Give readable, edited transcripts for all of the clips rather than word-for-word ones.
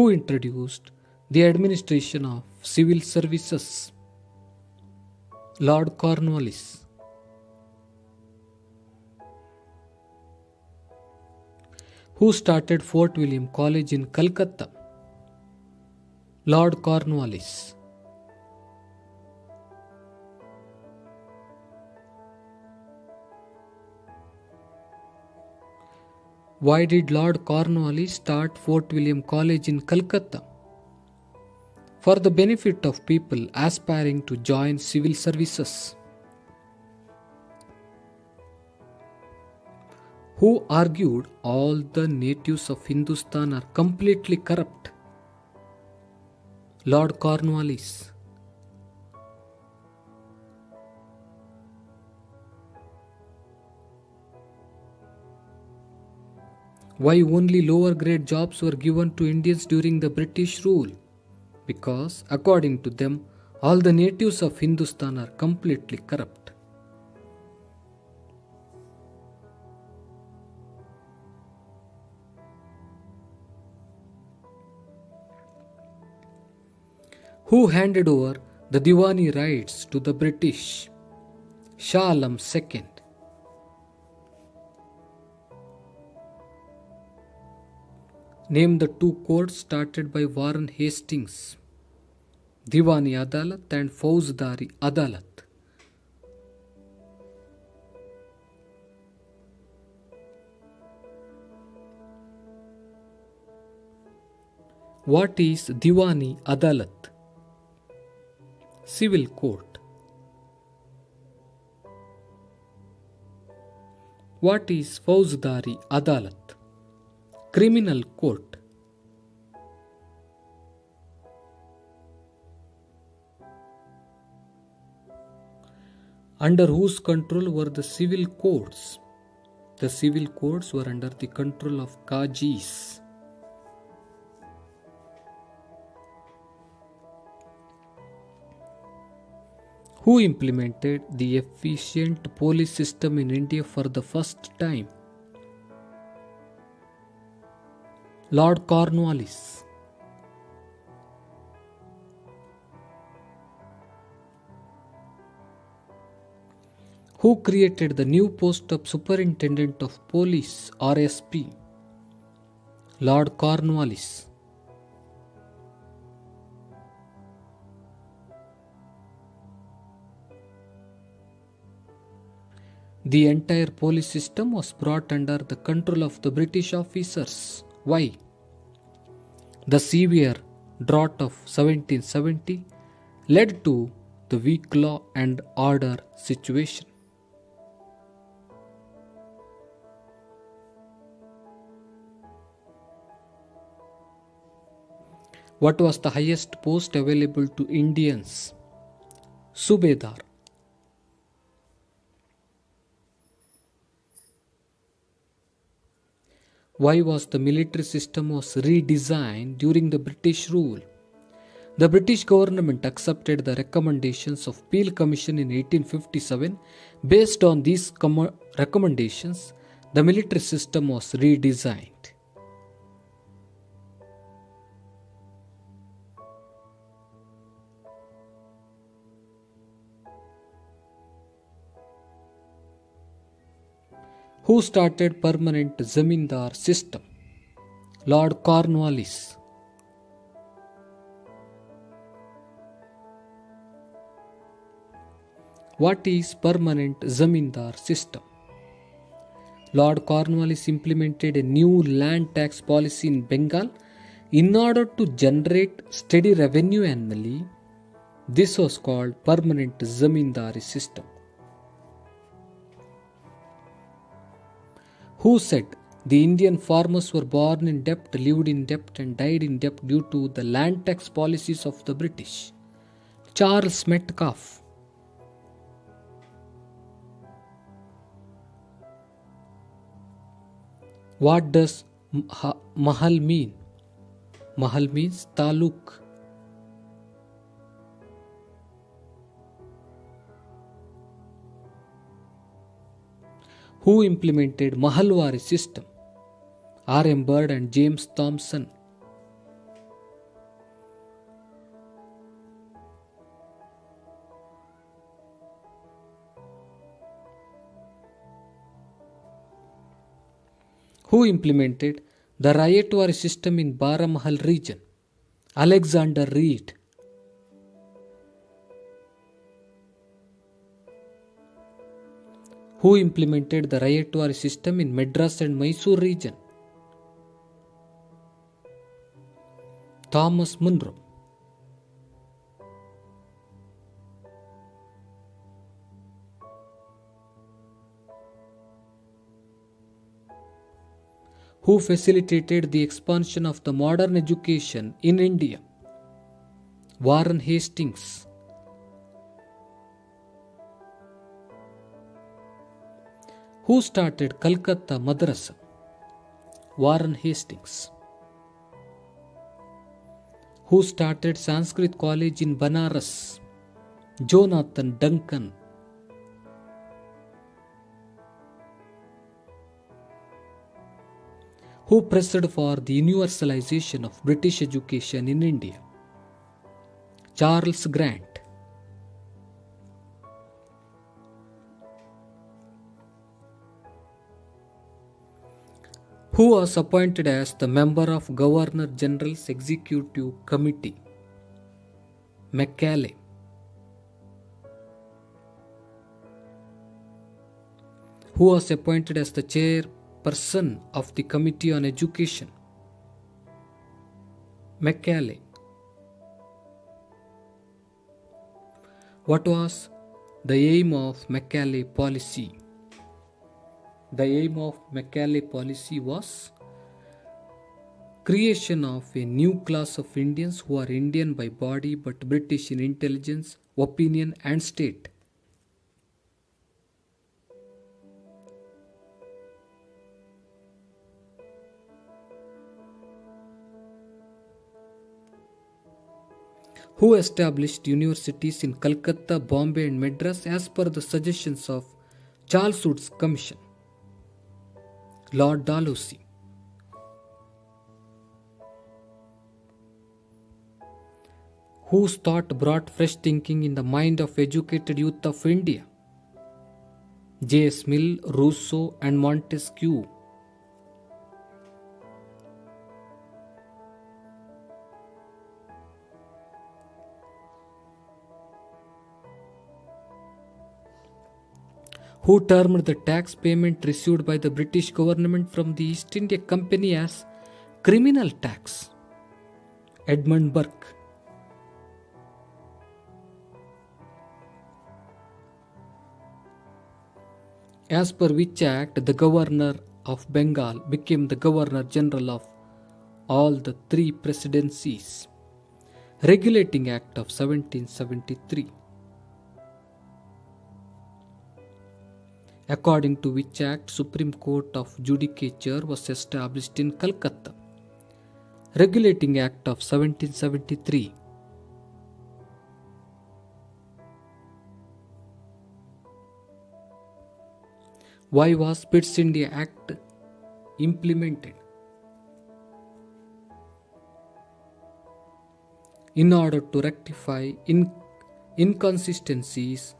Who introduced the administration of civil services? Lord Cornwallis. Who started Fort William College in Calcutta? Lord Cornwallis. Why did Lord Cornwallis start Fort William College in Calcutta? For the benefit of people aspiring to join civil services. Who argued all the natives of Hindustan are completely corrupt? Lord Cornwallis. Why only lower grade jobs were given to Indians during the British rule? Because, according to them, all the natives of Hindustan are completely corrupt. Who handed over the Diwani rights to the British? Shah Alam II. Name the two courts started by Warren Hastings. Diwani Adalat and Fauzdari Adalat. What is Diwani Adalat? Civil court. What is Fauzdari Adalat? Criminal court. Under whose control were the civil courts? The civil courts were under the control of Qazis. Who implemented the efficient police system in India for the first time? Lord Cornwallis. Who created the new post of Superintendent of Police (RSP)? Lord Cornwallis. The entire police system was brought under the control of the British officers. Why? The severe drought of 1770 led to the weak law and order situation. What was the highest post available to Indians? Subedar. Why was the military system was redesigned during the British rule? The British government accepted the recommendations of Peel Commission in 1857. Based on these recommendations, the military system was redesigned. Who started permanent Zamindar system? Lord Cornwallis. What is permanent Zamindar system? Lord Cornwallis implemented a new land tax policy in Bengal in order to generate steady revenue annually. This was called permanent Zamindari system. Who said the Indian farmers were born in debt, lived in debt and died in debt due to the land tax policies of the British? Charles Metcalfe. What does Mahal mean? Mahal means taluk. Who implemented Mahalwari system? R. M. Bird and James Thomson. Who implemented the Rayatwari system in Baramahal region? Alexander Reed. Who implemented the Rayatwari system in Madras and Mysore region? Thomas Munro. Who facilitated the expansion of the modern education in India? Warren Hastings. Who started Calcutta Madrasa? Warren Hastings. Who started Sanskrit College in Banaras? Jonathan Duncan. Who pressed for the universalization of British education in India? Charles Grant. Who was appointed as the member of Governor General's Executive Committee? Macaulay. Who was appointed as the chairperson of the Committee on Education? Macaulay. What was the aim of Macaulay policy? The aim of Macaulay policy was creation of a new class of Indians who are Indian by body but British in intelligence, opinion and state. Who established universities in Calcutta, Bombay and Madras as per the suggestions of Charles Wood's Commission? Lord Dalhousie. Whose thought brought fresh thinking in the mind of educated youth of India? J.S. Mill, Rousseau and Montesquieu. Who termed the tax payment received by the British government from the East India Company as criminal tax? Edmund Burke. As per which act the Governor of Bengal became the Governor General of all the three presidencies? Regulating Act of 1773. According to which act Supreme Court of Judicature was established in Calcutta? Regulating Act of 1773. Why was Pitt's India Act implemented? In order to rectify inconsistencies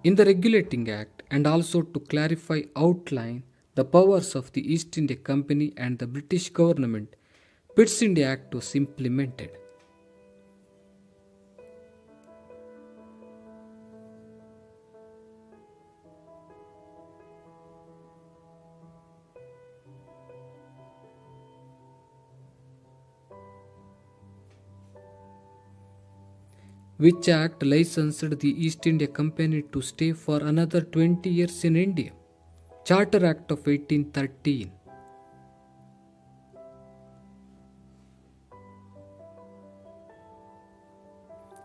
in the Regulating Act and also to clarify outline the powers of the East India Company and the British government, Pitt's India Act was implemented. Which act licensed the East India Company to stay for another 20 years in India? Charter Act of 1813.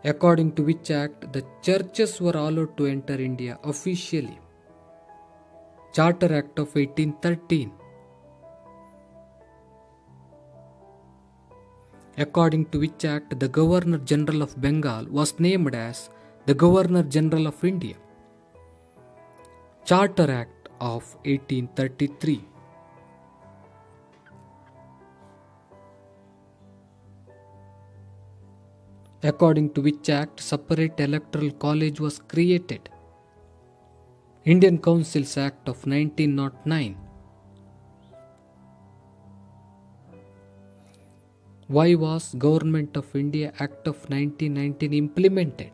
According to which act the churches were allowed to enter India officially? Charter Act of 1813. According to which act the Governor General of Bengal was named as the Governor General of India? Charter Act of 1833. According to which act separate electoral college was created? Indian Councils Act of 1909. Why was Government of India Act of 1919 implemented?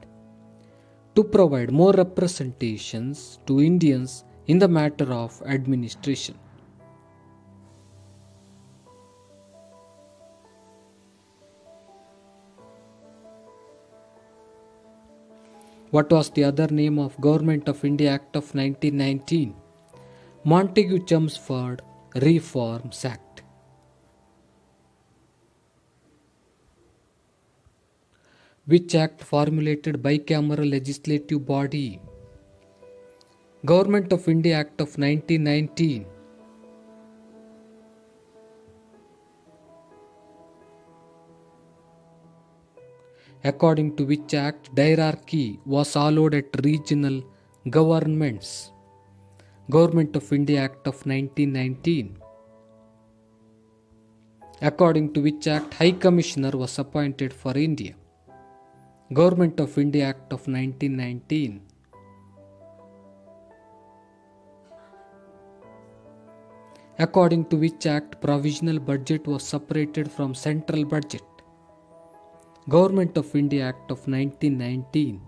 To provide more representations to Indians in the matter of administration. What was the other name of Government of India Act of 1919? Montagu-Chelmsford Reforms Act. Which act formulated bicameral legislative body? Government of India Act of 1919. According to which act hierarchy was allowed at regional governments? Government of India Act of 1919. According to which act High Commissioner was appointed for India? Government of India Act of 1919. According to which act provisional budget was separated from central budget? Government of India Act of 1919.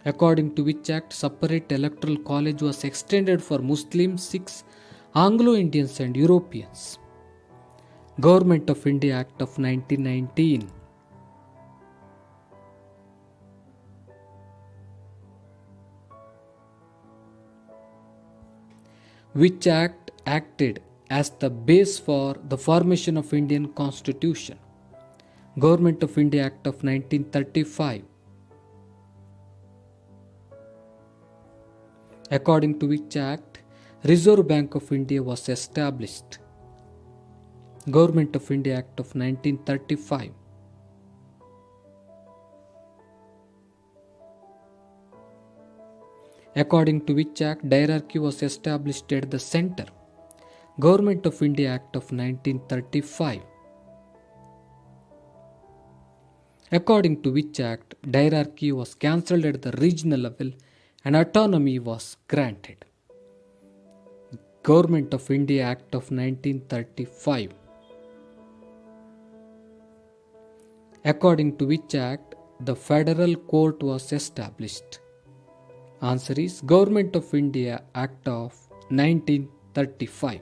According to which act separate electoral college was extended for Muslims, Sikhs, Anglo-Indians and Europeans? Government of India Act of 1919. Which act acted as the base for the formation of Indian Constitution? Government of India Act of 1935. According to which act Reserve Bank of India was established? Government of India Act of 1935. According to which act hierarchy was established at the center? Government of India Act of 1935. According to which act hierarchy was cancelled at the regional level and autonomy was granted? Government of India Act of 1935. According to which act the Federal Court was established? Answer is Government of India Act of 1935.